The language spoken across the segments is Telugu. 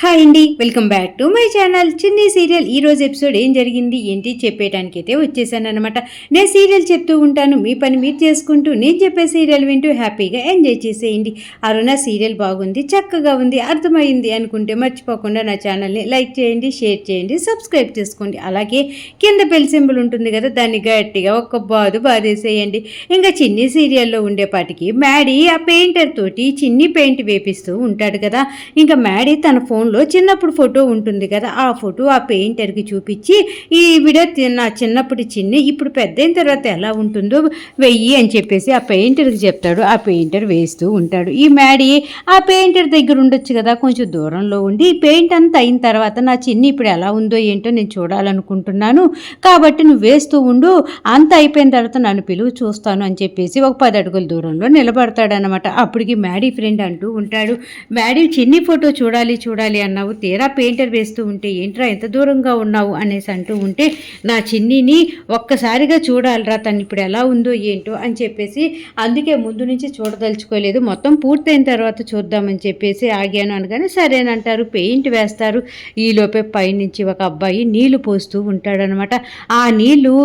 హాయ్ అండి, welcome back to my channel. చిన్ని సీరియల్ ఈరోజు ఎపిసోడ్ ఏం జరిగింది ఏంటి చెప్పేయడానికైతే వచ్చేసాను అనమాట. నేను సీరియల్ చెప్తూ ఉంటాను, మీ పని మీరు చేసుకుంటూ నేను చెప్పే సీరియల్ వింటూ హ్యాపీగా ఎంజాయ్ చేసేయండి. అరుణ సీరియల్ బాగుంది, చక్కగా ఉంది, అర్థమైంది అనుకుంటే మర్చిపోకుండా నా ఛానల్ని లైక్ చేయండి, షేర్ చేయండి, సబ్స్క్రైబ్ చేసుకోండి. అలాగే కింద బెల్ సింబల్ ఉంటుంది కదా, దాన్ని గట్టిగా ఒక్క బాదేసేయండి. ఇంకా చిన్ని సీరియల్లో ఉండేపాటికి మ్యాడీ ఆ పెయింటర్ తోటి చిన్ని పెయింట్ వేపిస్తూ ఉంటాడు కదా. ఇంకా మ్యాడీ తన ఫోన్లో చిన్నప్పుడు ఫోటో ఉంటుంది కదా, ఆ ఫోటో ఆ పెయింటర్కి చూపించి ఈ వీడియో నా చిన్నప్పటి చిన్ని ఇప్పుడు పెద్దయిన తర్వాత ఎలా ఉంటుందో వెయ్యి అని చెప్పేసి ఆ పెయింటర్కి చెప్తాడు. ఆ పెయింటర్ వేస్తూ ఉంటాడు. ఈ మ్యాడీ ఆ పెయింటర్ దగ్గర ఉండొచ్చు కదా, కొంచెం దూరంలో ఉండి పెయింట్ అంతా అయిన తర్వాత నా చిన్ని ఇప్పుడు ఎలా ఉందో ఏంటో నేను చూడాలనుకుంటున్నాను, కాబట్టి నువ్వు వేస్తూ ఉండు, అంత అయిపోయిన తర్వాత నన్ను పిలువు చూస్తాను అని చెప్పేసి ఒక 10 అడుగుల దూరంలో నిలబడతాడనమాట. అప్పటికి మ్యాడీ ఫ్రెండ్ అంటూ ఉంటాడు, మ్యాడీ చిన్ని ఫోటో చూడాలి అన్నావు, తీరా పెయింటర్ వేస్తూ ఉంటే ఏంట్రా ఎంత దూరంగా ఉన్నావు అనేసి అంటూ ఉంటే, నా చిన్నిని ఒక్కసారిగా చూడాలిరా, తను ఇప్పుడు ఎలా ఉందో ఏంటో అని చెప్పేసి అందుకే ముందు నుంచి చూడదలుచుకోలేదు, మొత్తం పూర్తయిన తర్వాత చూద్దామని చెప్పేసి ఆగాను అనగానే సరేనంటారు. పెయింట్ వేస్తారు. ఈలోపే పైనుంచి ఒక అబ్బాయి నీళ్లు పోస్తూ ఉంటాడనమాట. ఆ నీళ్లు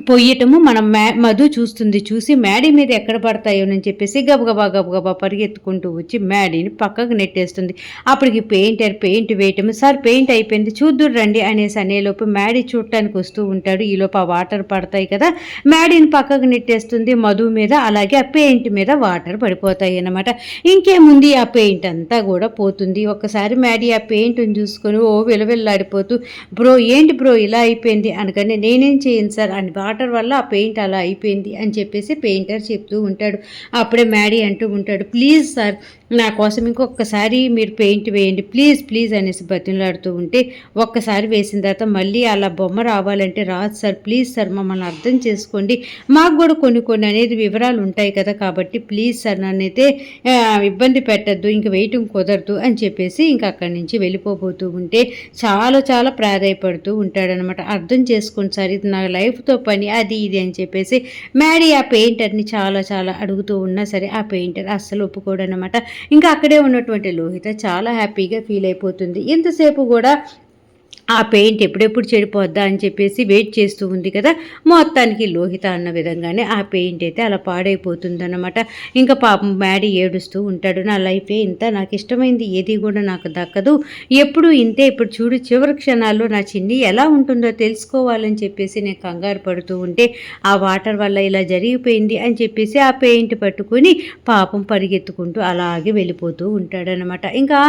పొయ్యటము మనం మధు చూస్తుంది. చూసి మ్యాడీ మీద ఎక్కడ పడతాయోనని చెప్పేసి గబగబా పరిగెత్తుకుంటూ వచ్చి మ్యాడీని పక్కకు నెట్టేస్తుంది. అప్పటికి పెయింట్ వేయటము, సార్ పెయింట్ అయిపోయింది చూద్దురు రండి అనేసి అనేలోపు మ్యాడీ చూడటానికి వస్తూ ఉంటాడు. ఈలోపు ఆ వాటర్ పడతాయి కదా, మ్యాడీని పక్కకు నెట్టేస్తుంది మధు మీద, అలాగే ఆ పెయింట్ మీద వాటర్ పడిపోతాయి అన్నమాట. ఇంకేముంది, ఆ పెయింట్ అంతా కూడా పోతుంది. ఒక్కసారి మ్యాడీ ఆ పెయింట్ని చూసుకొని విలవిల్లాడిపోతూ, బ్రో ఏంటి బ్రో ఇలా అయిపోయింది అనగానే, నేనేం చేయను సార్ అని వాటర్ వల్ల ఆ పెయింట్ అలా అయిపోయింది అని చెప్పేసి పెయింటర్ చెప్తూ ఉంటాడు. అప్పుడే మ్యాడీ అంటూ ఉంటాడు, ప్లీజ్ సార్ నా కోసం ఇంకొకసారి మీరు పెయింట్ వేయండి ప్లీజ్ అనేసి బతిమలాడుతూ ఉంటే, ఒక్కసారి వేసిన తర్వాత మళ్ళీ అలా బొమ్మ రావాలంటే రాదు సార్, ప్లీజ్ సార్ మమ్మల్ని అర్థం చేసుకోండి, మాకు కూడా కొన్ని అనేది వివరాలు ఉంటాయి కదా, కాబట్టి ప్లీజ్ సార్ నన్నైతే ఇబ్బంది పెట్టద్దు, ఇంక వేయటం కుదరదు అని చెప్పేసి ఇంక అక్కడి నుంచి వెళ్ళిపోతూ ఉంటే చాలా ప్రాధాయపడుతూ ఉంటాడనమాట. అర్థం చేసుకోండి సార్, ఇది నా లైఫ్తో పని అది ఇది అని చెప్పేసి మ్యాడీ ఆ పెయింటర్ని చాలా అడుగుతూ ఉన్నా సరే ఆ పెయింటర్ అస్సలు ఒప్పుకోడనమాట. ఇంకా అక్కడే ఉన్నటువంటి లోహిత చాలా హ్యాపీగా ఫీల్ అయిపోతుంది. ఎంతసేపు కూడా ఆ పెయింట్ ఎప్పుడెప్పుడు చెడిపోద్దా అని చెప్పేసి వెయిట్ చేస్తూ ఉంది కదా, మొత్తానికి లోహిత అన్న విధంగానే ఆ పెయింట్ అయితే అలా పాడైపోతుందన్నమాట. ఇంకా పాపం మ్యాడీ ఏడుస్తూ ఉంటాడు, నా లైఫే ఇంత, నాకు ఇష్టమైంది ఏది కూడా నాకు దక్కదు, ఎప్పుడు ఇంతే, ఇప్పుడు చూడు చివరి క్షణాల్లో నా చిన్ని ఎలా ఉంటుందో తెలుసుకోవాలని చెప్పేసి నేను కంగారు పడుతూ ఉంటే ఆ వాటర్ వల్ల ఇలా జరిగిపోయింది అని చెప్పేసి ఆ పెయింట్ పట్టుకొని పాపం పరిగెత్తుకుంటూ అలాగే వెళ్ళిపోతూ ఉంటాడనమాట. ఇంకా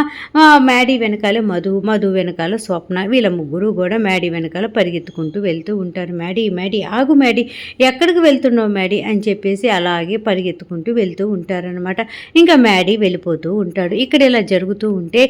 మ్యాడీ వెనకాల మధు వెనకాల స్వప్న, వీళ్ళ ముగ్గురు కూడా మ్యాడీ వెనకాల పరిగెత్తుకుంటూ వెళ్తూ ఉంటారు. మ్యాడీ ఆగు మ్యాడీ, ఎక్కడికి వెళ్తున్నావు మ్యాడీ అని చెప్పేసి అలాగే పరిగెత్తుకుంటూ వెళ్తూ ఉంటారనమాట. ఇంకా మ్యాడీ వెళ్ళిపోతూ ఉంటాడు. ఇక్కడ ఇలా జరుగుతూ ఉంటే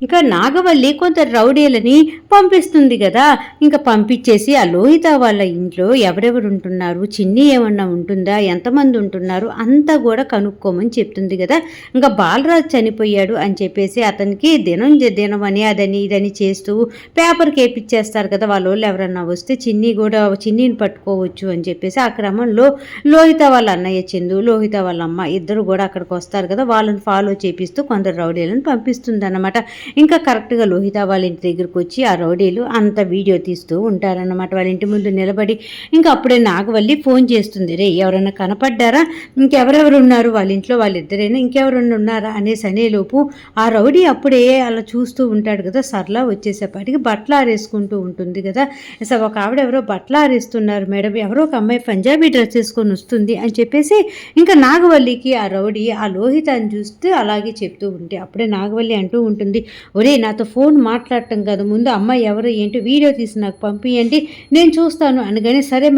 ఇంకా నాగవల్లి కొంత రౌడీలని పంపిస్తుంది కదా, ఇంకా పంపించేసి ఆ లోహిత వాళ్ళ ఇంట్లో ఎవరెవరు ఉంటున్నారు, చిన్ని ఏమన్నా ఉంటుందా, ఎంతమంది ఉంటున్నారు అంతా కూడా కనుక్కోమని చెప్తుంది కదా. ఇంకా బాలరాజు చనిపోయాడు అని చెప్పేసి అతనికి దినం అని అదని ఇదని చేస్తూ పేపర్కి వేపిచ్చేస్తారు కదా, వాళ్ళ వాళ్ళు ఎవరన్నా వస్తే చిన్నీని పట్టుకోవచ్చు అని చెప్పేసి ఆ క్రమంలో లోహిత వాళ్ళ అన్నయ్య చందు, లోహిత వాళ్ళ అమ్మ ఇద్దరు కూడా అక్కడికి వస్తారు కదా, వాళ్ళని ఫాలో చేపిస్తూ కొందరు రౌడీలను పంపిస్తుంది అన్నమాట. ఇంకా కరెక్ట్గా లోహిత వాళ్ళ ఇంటి దగ్గరకు వచ్చి ఆ రౌడీలు అంత వీడియో తీస్తూ ఉంటారన్నమాట. వాళ్ళ ఇంటి ముందు నిలబడి ఇంకా అప్పుడే నాగవల్లి ఫోన్ చేస్తుంది, రే ఎవరైనా కనపడ్డారా, ఇంకెవరెవరు ఉన్నారు వాళ్ళ ఇంట్లో, వాళ్ళిద్దరైనా ఇంకెవరన్నా ఉన్నారా అనేసి అనేలోపు ఆ రౌడీ అప్పుడే అలా చూస్తూ ఉంటాడు కదా. సర్లా వచ్చేసేపటికి బట్టలు ఆరేసుకుంటూ ఉంటుంది కదా, అసలు ఒక ఆవిడ ఎవరో బట్టలు ఆరేస్తున్నారు మేడం, ఎవరో ఒక అమ్మాయి పంజాబీ డ్రెస్ వేసుకొని వస్తుంది అని చెప్పేసి ఇంకా నాగవల్లికి ఆ రౌడీ ఆ లోహితాన్ని చూస్తూ అలాగే చెప్తూ ఉంటే అప్పుడే నాగవల్లి అంటూ ఉంటుంది, ఒరే నాతో ఫోన్ మాట్లాడటం కాదు, ముందు అమ్మాయి ఎవరో ఏంటో వీడియో తీసి నాకు పంపించండి నేను చూస్తాను అనగానే, సరే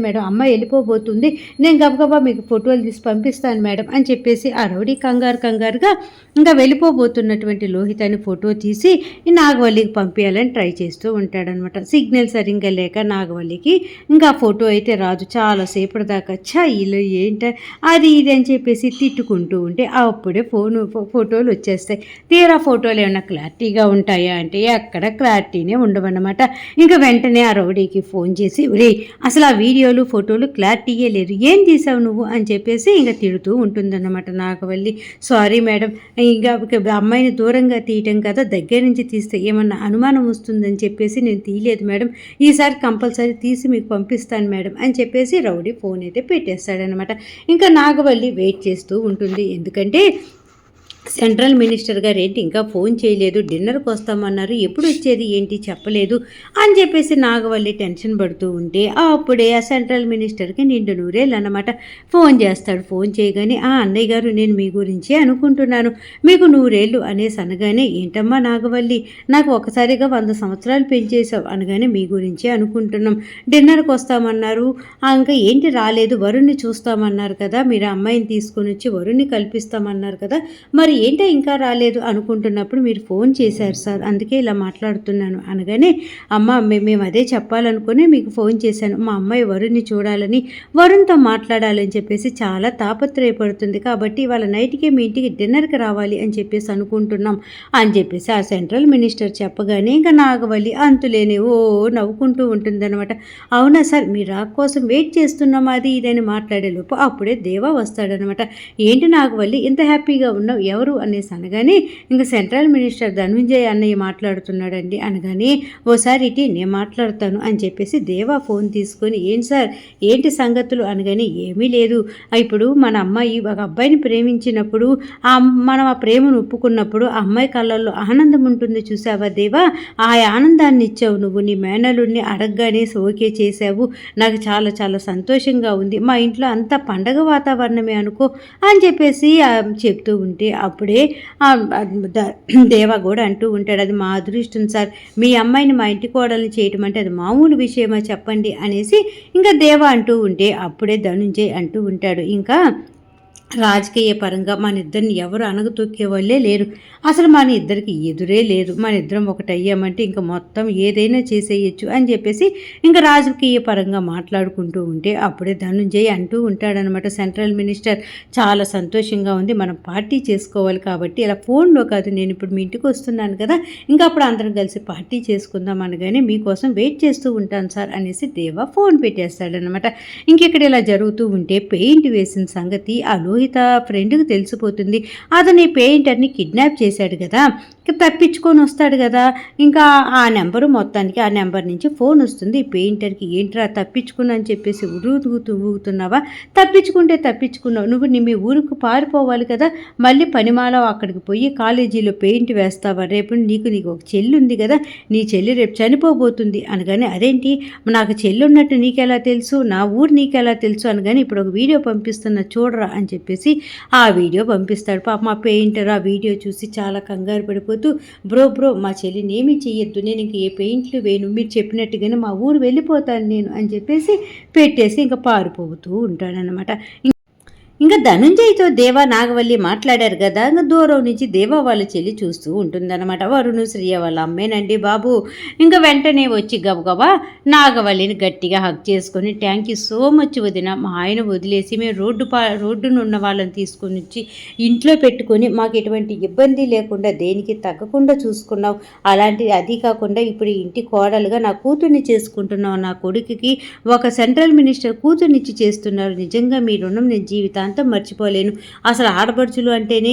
మేడం అమ్మాయి వెళ్ళిపోబోతుంది, నేను గబగబా మీకు ఫోటోలు తీసి పంపిస్తాను మేడం అని చెప్పేసి ఆ రౌడీ కంగారుగా ఇంకా వెళ్ళిపోబోతున్నటువంటి లోహితాన్ని ఫోటో తీసి నాగవల్లికి పంపించాలని ట్రై చేస్తూ ఉంటాడనమాట. సిగ్నల్ సరిగ్గా లేక నాగవల్లికి ఇంకా ఫోటో అయితే రాదు. చాలాసేపటి దాకా ఇలా ఏంట అది ఇది అని చెప్పేసి తిట్టుకుంటూ ఉంటే అప్పుడే ఫోటోలు వచ్చేస్తాయి. తీరా ఫోటోలు ఏమైనా క్లారిటీగా ఉంటాయా అంటే ఎక్కడ క్లారిటీనే ఉండవన్నమాట. ఇంకా వెంటనే ఆ రౌడీకి ఫోన్ చేసి, ఒరేయ్ అసలు ఆ వీడియోలు ఫోటోలు క్లారిటీయే లేదు, ఏం తీసావు నువ్వు అని చెప్పేసి ఇంకా తిడుతూ ఉంటుందన్నమాట నాగవల్లి. సారీ మేడం, ఇంకా అమ్మాయిని దూరంగా తీయటం కదా, దగ్గర నుంచి తీస్తే ఏమన్నా అనుమానం వస్తుందని చెప్పేసి నేను తీయలేదు మేడం, ఈసారి కంపల్సరీ తీసి మీకు పంపిస్తాను మేడం అని చెప్పేసి రౌడీ ఫోన్ అయితే పెట్టేస్తాడనమాట. ఇంకా నాగవల్లి వెయిట్ చేస్తూ ఉంటుంది. ఎందుకంటే సెంట్రల్ మినిస్టర్ గారు ఏంటి ఇంకా ఫోన్ చేయలేదు, డిన్నర్కి వస్తామన్నారు, ఎప్పుడు వచ్చేది ఏంటి చెప్పలేదు అని చెప్పేసి నాగవల్లి టెన్షన్ పడుతూ ఉంటే అప్పుడే ఆ సెంట్రల్ మినిస్టర్కి నిండు నూరేళ్ళు అన్నమాట. ఫోన్ చేస్తాడు. ఫోన్ చేయగానే, అన్నయ్య గారు నేను మీ గురించే అనుకుంటున్నాను, మీకు నూరేళ్ళు అనేసి అనగానే, ఏంటమ్మా నాగవల్లి నాకు ఒకసారిగా 100 సంవత్సరాలు పెంచేశావు అనగానే, మీ గురించే అనుకుంటున్నాం, డిన్నర్కి వస్తామన్నారు, ఇంకా ఏంటి రాలేదు, వరుణ్ణి చూస్తామన్నారు కదా, మీరు అమ్మాయిని తీసుకొని వచ్చి వరుణ్ణి కల్పిస్తామన్నారు కదా, మరి ఏంటో ఇంకా రాలేదు అనుకుంటున్నప్పుడు మీరు ఫోన్ చేశారు సార్, అందుకే ఇలా మాట్లాడుతున్నాను అనగానే, అమ్మ మేము అదే చెప్పాలనుకుని మీకు ఫోన్ చేశాను, మా అమ్మాయి వరుణ్ణి చూడాలని, వరుణ్తో మాట్లాడాలని చెప్పేసి చాలా తాపత్రయపడుతుంది, కాబట్టి వాళ్ళ నైట్కి మీ ఇంటికి డిన్నర్కి రావాలి అని చెప్పేసి అనుకుంటున్నాం అని చెప్పేసి ఆ సెంట్రల్ మినిస్టర్ చెప్పగానే ఇంకా నాగవల్లి అంతులేని నవ్వుకుంటూ ఉంటుందన్నమాట. అవునా సార్, మీ రాక్ కోసం వెయిట్ చేస్తున్నాం అది ఇదని మాట్లాడేలోపు అప్పుడే దేవా వస్తాడనమాట. ఏంటి నాగవల్లి ఇంత హ్యాపీగా ఉన్నావు, ఎవరు అనేసి అనగానే, ఇంకా సెంట్రల్ మినిస్టర్ ధనుంజయ్ అన్నయ్య మాట్లాడుతున్నాడండి అనగానే, ఓసారి ఇటీ నేను మాట్లాడతాను అని చెప్పేసి దేవా ఫోన్ తీసుకొని, ఏంటి సార్ ఏంటి సంగతులు అనగానే, ఏమీ లేదు, ఇప్పుడు మన అమ్మాయి ఒక అబ్బాయిని ప్రేమించినప్పుడు మనం ఆ ప్రేమను ఒప్పుకున్నప్పుడు ఆ అమ్మాయి కళ్ళల్లో ఆనందం ఉంటుంది చూసావా దేవా, ఆ ఆనందాన్ని ఇచ్చావు నువ్వు, నీ మేనలుడిని అడగగానే ఓకే చేసావు, నాకు చాలా చాలా సంతోషంగా ఉంది, మా ఇంట్లో అంతా పండగ వాతావరణమే అనుకో అని చెప్పేసి చెప్తూ ఉంటే అప్పుడే దేవా కూడా అంటూ ఉంటాడు, అది మా అదృష్టం సార్, మీ అమ్మాయిని మా ఇంటి కోడల్ని చేయటం అంటే అది మామూలు విషయమా చెప్పండి అనేసి ఇంకా దేవా అంటూ ఉంటే అప్పుడే ధనుంజయ్ అంటూ ఉంటాడు, ఇంకా రాజకీయ పరంగా మన ఇద్దరిని ఎవరు అణగతొక్కే వాళ్ళే లేరు, అసలు మన ఇద్దరికి ఎదురే లేదు, మన ఇద్దరం ఒకటి అయ్యామంటే ఇంకా మొత్తం ఏదైనా చేసేయచ్చు అని చెప్పేసి ఇంకా రాజకీయ పరంగా మాట్లాడుకుంటూ ఉంటే అప్పుడే ధనుంజయ్ అంటూ ఉంటాడనమాట, సెంట్రల్ మినిస్టర్ చాలా సంతోషంగా ఉంది, మనం పార్టీ చేసుకోవాలి కాబట్టి ఇలా ఫోన్లో కాదు, నేను ఇప్పుడు మీ ఇంటికి వస్తున్నాను కదా, ఇంకా అప్పుడు అందరం కలిసి పార్టీ చేసుకుందాం అనగానే, మీకోసం వెయిట్ చేస్తూ ఉంటాను సార్ అనేసి దేవా ఫోన్ పెట్టేస్తాడనమాట. ఇంకెక్కడ ఇలా జరుగుతూ ఉంటే పెయింట్ వేసిన సంగతి ఆ లోహిత ఫ్రెండ్కి తెలిసిపోతుంది, అతని పెయింటర్ని కిడ్నాప్ చేశాడు కదా, తప్పించుకొని వస్తాడు కదా, ఇంకా ఆ నెంబరు మొత్తానికి ఆ నెంబర్ నుంచి ఫోన్ వస్తుంది పెయింటర్కి, ఏంట్రా తప్పించుకున్నా చెప్పేసి ఊగుతున్నావా, తప్పించుకుంటే తప్పించుకున్నావు, నువ్వు మీ ఊరికి పారిపోవాలి కదా, మళ్ళీ పనిమాల అక్కడికి పోయి కాలేజీలో పెయింట్ వేస్తావా, రేపు నీకు ఒక చెల్లి ఉంది కదా, నీ చెల్లి రేపు చనిపోబోతుంది అనగానే, అదేంటి నాకు చెల్లి ఉన్నట్టు నీకెలా తెలుసు, నా ఊరు నీకెలా తెలుసు అనగానే, ఇప్పుడు ఒక వీడియో పంపిస్తున్నా చూడరా అని చెప్పేసి ఆ వీడియో పంపిస్తాడు. పాప మా పెయింటర్ ఆ వీడియో చూసి చాలా కంగారు పడిపోతూ, బ్రో మా చెల్లిని ఏమీ చెయ్యొద్దు, నేను ఇంక ఏ పెయింట్లు వేయను, మీరు చెప్పినట్టుగానే మా ఊరు వెళ్ళిపోతాను నేను అని చెప్పేసి పెట్టేసి ఇంకా పారిపోతూ ఉంటాడనమాట. ఇంకా ధనుంజయ్తో దేవా నాగవల్లి మాట్లాడారు కదా, ఇంకా దూరం నుంచి దేవా వాళ్ళ చెల్లి చూస్తూ ఉంటుందన్నమాట. వరుణు శ్రీయ వాళ్ళ అమ్మేనండి బాబు. ఇంకా వెంటనే వచ్చి గబగబా నాగవల్లిని గట్టిగా హక్ చేసుకొని, థ్యాంక్ యూ సో మచ్ వదిన, మా ఆయన వదిలేసి మేము రోడ్డును ఉన్న వాళ్ళని తీసుకొని వచ్చి ఇంట్లో పెట్టుకొని మాకు ఎటువంటి ఇబ్బంది లేకుండా దేనికి తగ్గకుండా చూసుకున్నావు, అలాంటి అది కాకుండా ఇప్పుడు ఇంటి కోడలుగా నా కూతుర్ని చేసుకుంటున్నావు, నా కొడుకుకి ఒక సెంట్రల్ మినిస్టర్ కూతుర్నిచ్చి చేస్తున్నారు, నిజంగా మీ రుణం నేను జీవితాంతం మర్చిపోలేను, అసలు ఆడపడుచులు అంటేనే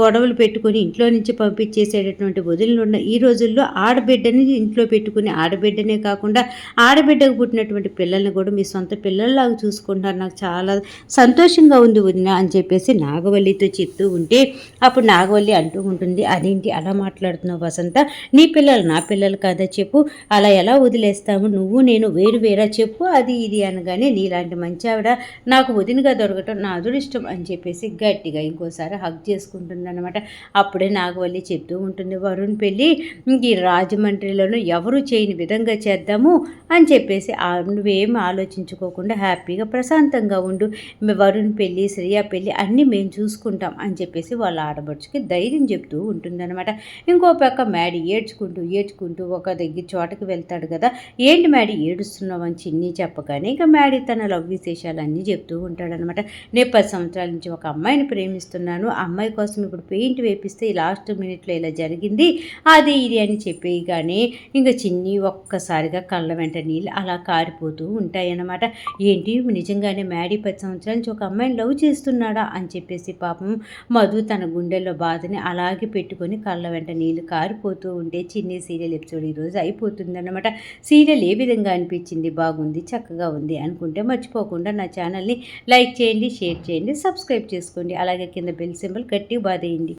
గొడవలు పెట్టుకొని ఇంట్లో నుంచి పంపించేసేటటువంటి వదిలిన ఉన్న ఈ రోజుల్లో ఆడబిడ్డని ఇంట్లో పెట్టుకుని, ఆడబిడ్డనే కాకుండా ఆడబిడ్డకు పుట్టినటువంటి పిల్లల్ని కూడా మీ సొంత పిల్లల్లాగా చూసుకుంటారు, నాకు చాలా సంతోషంగా ఉంది వదిన అని చెప్పేసి నాగవల్లితో చెప్తూ ఉంటే అప్పుడు నాగవల్లి అంటూ ఉంటుంది, అదేంటి అలా మాట్లాడుతున్నావు వసంత, నీ పిల్లలు నా పిల్లలు కాదా చెప్పు, అలా ఎలా వదిలేస్తాము, నువ్వు నేను వేరు వేరా చెప్పు అది ఇది అనగానే, నీలాంటి మంచి ఆవిడ నాకు వదినగా దొరకటం నా అదృష్టం అని చెప్పేసి గట్టిగా ఇంకోసారి హగ్ చేసుకుంటుందన్నమాట. అప్పుడే నాగవల్లి చెప్తూ ఉంటుంది, వరుణ్ పెళ్ళి ఈ రాజమండ్రిలోనూ ఎవరు చేయని విధంగా చేద్దాము అని చెప్పేసి, నువ్వేం ఆలోచించుకోకుండా హ్యాపీగా ప్రశాంతంగా ఉండు, వరుణ్ పెళ్ళి శ్రేయ పెళ్ళి అన్నీ మేము చూసుకుంటాం అని చెప్పేసి వాళ్ళ ఆడబడుచుకి ధైర్యం చెప్తూ ఉంటుందన్నమాట. ఇంకో పక్క మ్యాడీ ఏడ్చుకుంటూ ఒక దగ్గర చోటకి వెళ్తాడు కదా, ఏంటి మ్యాడీ ఏడుస్తున్నావు అని చిన్ని చెప్పగానే ఇంకా మ్యాడీ తన లవ్ విశేషాలన్నీ చెప్తూ ఉంటాడనమాట. నేను 10 సంవత్సరాల నుంచి ఒక అమ్మాయిని ప్రేమిస్తున్నాను. ఆ అమ్మాయి కోసం ఇప్పుడు పెయింట్ వేపిస్తే ఈ లాస్ట్ మినిట్‌లో ఇలా జరిగింది. అది ఇది అని చెప్పేయగానే ఇంక చిన్ని ఒక్కసారిగా కళ్ళ వెంట నీళ్ళు అలా కారిపోతూ ఉంటాయన్నమాట. ఏంటి నిజంగానే మ్యాడీ 10 సంవత్సరాల నుంచి ఒక అమ్మాయిని లవ్ చేస్తున్నాడా అని చెప్పేసి పాపం మధు తన గుండెల్లో బాధని అలాగే పెట్టుకొని కళ్ళ వెంట నీళ్ళు కారిపోతూ ఉంటే చిన్ని సీరియల్ ఎపిసోడ్ ఈరోజు అయిపోతుందన్నమాట. సీరియల్ ఏ విధంగా అనిపించింది? బాగుంది, చక్కగా ఉంది అనుకుంటే మర్చిపోకుండా నా ఛానల్ని లైక్ చేయండి, షేర్ చేయండి, సబ్స్క్రైబ్ చేసుకోండి. అలాగే కింద బెల్ సింబల్ గట్టిగా బాదేయండి.